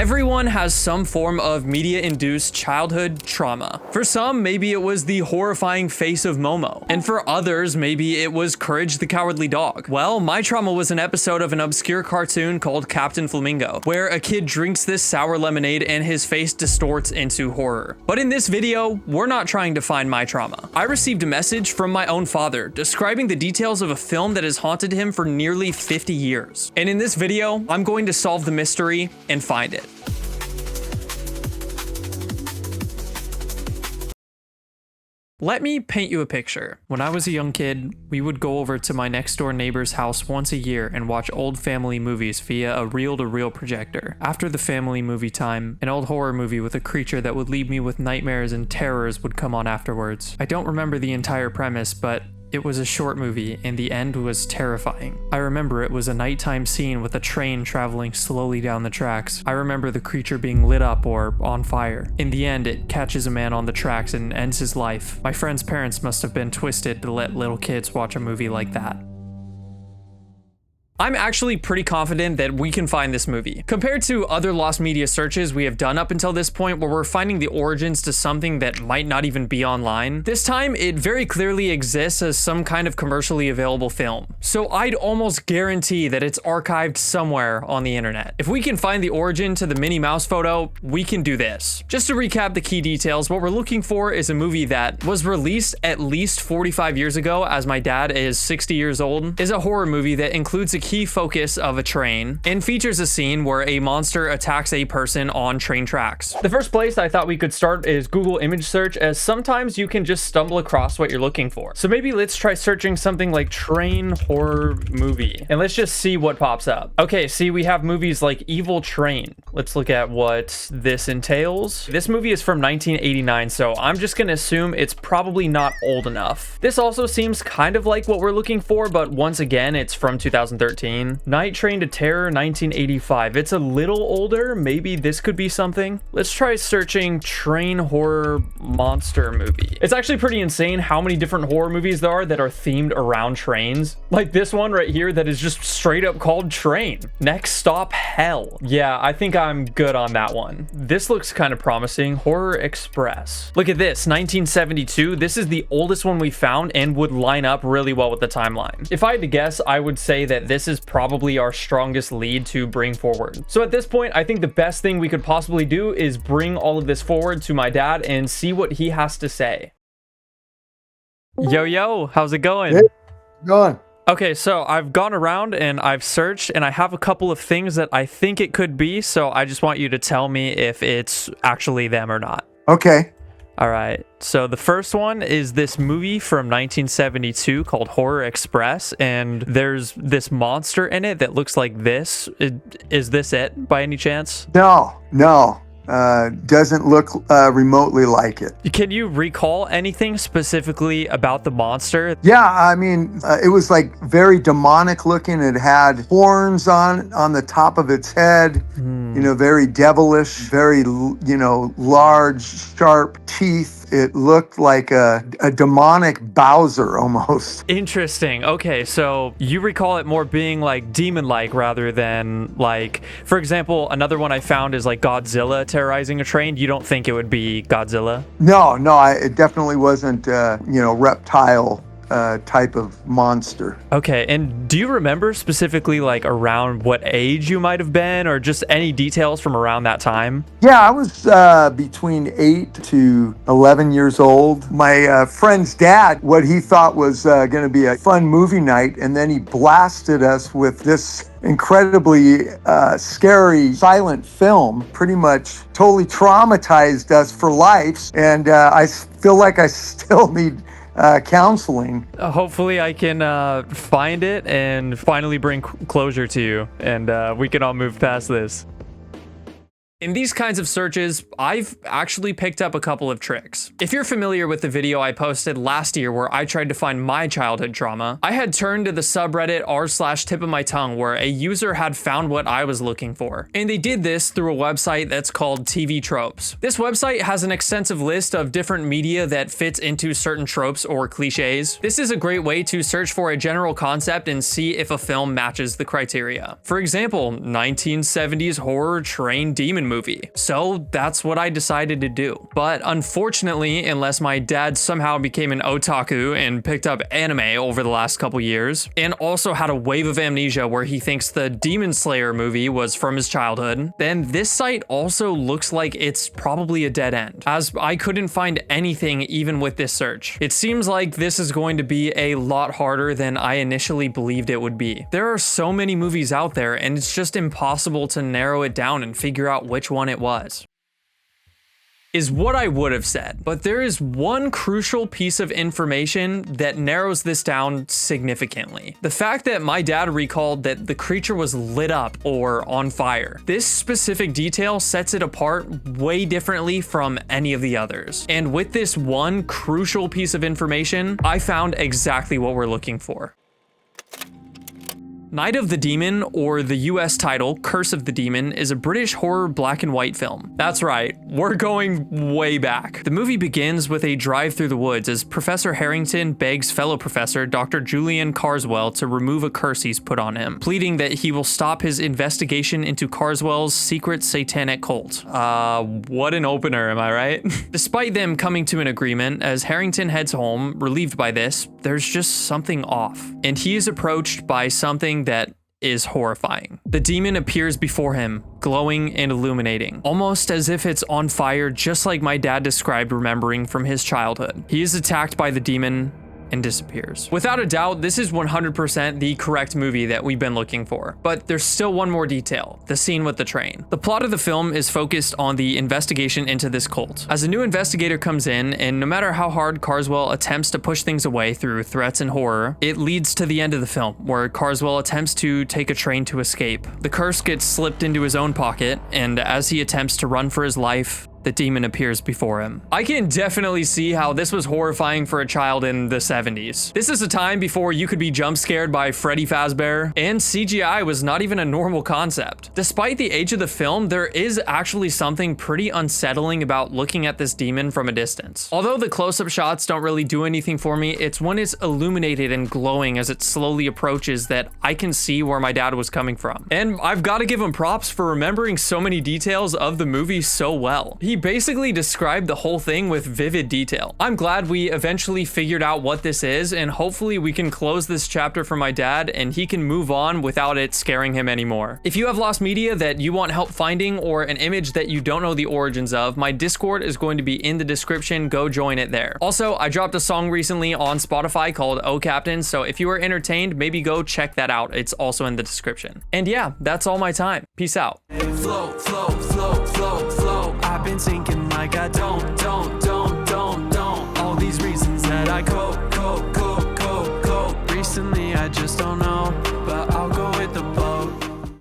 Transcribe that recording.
Everyone has some form of media-induced childhood trauma. For some, maybe it was the horrifying face of Momo. And for others, maybe it was Courage the Cowardly Dog. Well, my trauma was an episode of an obscure cartoon called Captain Flamingo, where a kid drinks this sour lemonade and his face distorts into horror. But in this video, we're not trying to find my trauma. I received a message from my own father describing the details of a film that has haunted him for nearly 50 years. And in this video, I'm going to solve the mystery and find it. Let me paint you a picture. When I was a young kid, we would go over to my next door neighbor's house once a year and watch old family movies via a reel-to-reel projector. After the family movie time, an old horror movie with a creature that would leave me with nightmares and terrors would come on afterwards. I don't remember the entire premise, but it was a short movie, and the end was terrifying. I remember it was a nighttime scene with a train traveling slowly down the tracks. I remember the creature being lit up or on fire. In the end, it catches a man on the tracks and ends his life. My friend's parents must have been twisted to let little kids watch a movie like that. I'm actually pretty confident that we can find this movie. Compared to other lost media searches we have done up until this point where we're finding the origins to something that might not even be online, this time it very clearly exists as some kind of commercially available film. So I'd almost guarantee that it's archived somewhere on the internet. If we can find the origin to the Minnie Mouse photo, we can do this. Just to recap the key details, what we're looking for is a movie that was released at least 45 years ago, as my dad is 60 years old, is a horror movie that includes a key focus of a train and features a scene where a monster attacks a person on train tracks. The first place I thought we could start is Google image search, as sometimes you can just stumble across what you're looking for. So maybe let's try searching something like train horror movie and let's just see what pops up. Okay, see, we have movies like Evil Train. Let's look at what this entails. This movie is from 1989, so I'm just gonna assume it's probably not old enough. This also seems kind of like what we're looking for, but once again, it's from 2013. Night Train to Terror, 1985. It's a little older. Maybe this could be something. Let's try searching train horror monster movie. It's actually pretty insane how many different horror movies there are that are themed around trains. Like this one right here that is just straight up called Train. Next Stop Hell. Yeah, I think I'm good on that one. This looks kind of promising. Horror Express. Look at this, 1972. This is the oldest one we found and would line up really well with the timeline. If I had to guess, I would say that this is probably our strongest lead to bring forward. So at this point, I think the best thing we could possibly do is bring all of this forward to my dad and see what he has to say. Yo, how's it going? Hey, going. Okay, so I've gone around and I've searched and I have a couple of things that I think it could be, so I just want you to tell me if it's actually them or not. Okay. All right, so the first one is this movie from 1972 called Horror Express, and there's this monster in it that looks like this. Is this it by any chance? No. Doesn't look remotely like it. Can you recall anything specifically about the monster? Yeah, I mean, it was like very demonic looking. It had horns on the top of its head, very devilish, very, large, sharp teeth. It looked like a demonic Bowser almost. Interesting. Okay, so you recall it more being like demon-like rather than like, for example, another one I found is like Godzilla terrorizing a train. You don't think it would be Godzilla? No, it definitely wasn't, reptile type of monster. Okay, and do you remember specifically like around what age you might have been, or just any details from around that time? Yeah, I was between 8 to 11 years old. My friend's dad, what he thought was going to be a fun movie night, and then he blasted us with this incredibly scary silent film, pretty much totally traumatized us for life, and I feel like I still need counseling. Hopefully I can find it and finally bring closure to you, and we can all move past this. In these kinds of searches, I've actually picked up a couple of tricks. If you're familiar with the video I posted last year where I tried to find my childhood trauma, I had turned to the subreddit r/tipofmytongue where a user had found what I was looking for. And they did this through a website that's called TV Tropes. This website has an extensive list of different media that fits into certain tropes or cliches. This is a great way to search for a general concept and see if a film matches the criteria. For example, 1970s horror train demon movie. So that's what I decided to do. But unfortunately, unless my dad somehow became an otaku and picked up anime over the last couple years, and also had a wave of amnesia where he thinks the Demon Slayer movie was from his childhood, then this site also looks like it's probably a dead end, as I couldn't find anything even with this search. It seems like this is going to be a lot harder than I initially believed it would be. There are so many movies out there, and it's just impossible to narrow it down and figure out which one it was. Is what I would have said, but there is one crucial piece of information that narrows this down significantly. The fact that my dad recalled that the creature was lit up or on fire. This specific detail sets it apart way differently from any of the others. And with this one crucial piece of information, I found exactly what we're looking for. Night of the Demon, or the US title, Curse of the Demon, is a British horror black and white film. That's right, we're going way back. The movie begins with a drive through the woods as Professor Harrington begs fellow professor Dr. Julian Carswell to remove a curse he's put on him, pleading that he will stop his investigation into Carswell's secret satanic cult. What an opener, am I right? Despite them coming to an agreement, as Harrington heads home, relieved by this, there's just something off, and he is approached by something that is horrifying. The demon appears before him, glowing and illuminating, almost as if it's on fire, just like my dad described remembering from his childhood. He is attacked by the demon and disappears. Without a doubt, this is 100% the correct movie that we've been looking for. But there's still one more detail, the scene with the train. The plot of the film is focused on the investigation into this cult. As a new investigator comes in, and no matter how hard Carswell attempts to push things away through threats and horror, it leads to the end of the film, where Carswell attempts to take a train to escape. The curse gets slipped into his own pocket, and as he attempts to run for his life, the demon appears before him. I can definitely see how this was horrifying for a child in the 70s. This is a time before you could be jump scared by Freddy Fazbear, and CGI was not even a normal concept. Despite the age of the film, there is actually something pretty unsettling about looking at this demon from a distance. Although the close-up shots don't really do anything for me, it's when it's illuminated and glowing as it slowly approaches that I can see where my dad was coming from. And I've got to give him props for remembering so many details of the movie so well. He basically described the whole thing with vivid detail. I'm glad we eventually figured out what this is, and hopefully we can close this chapter for my dad and he can move on without it scaring him anymore. If you have lost media that you want help finding, or an image that you don't know the origins of, my Discord is going to be in the description. Go join it there. Also, I dropped a song recently on Spotify called Oh Captain, so if you are entertained, maybe go check that out. It's also in the description. And yeah, that's all my time. Peace out. Flow, flow, flow, flow, flow. I've been sinking like I don't. All these reasons that I cope. Recently I just don't know, but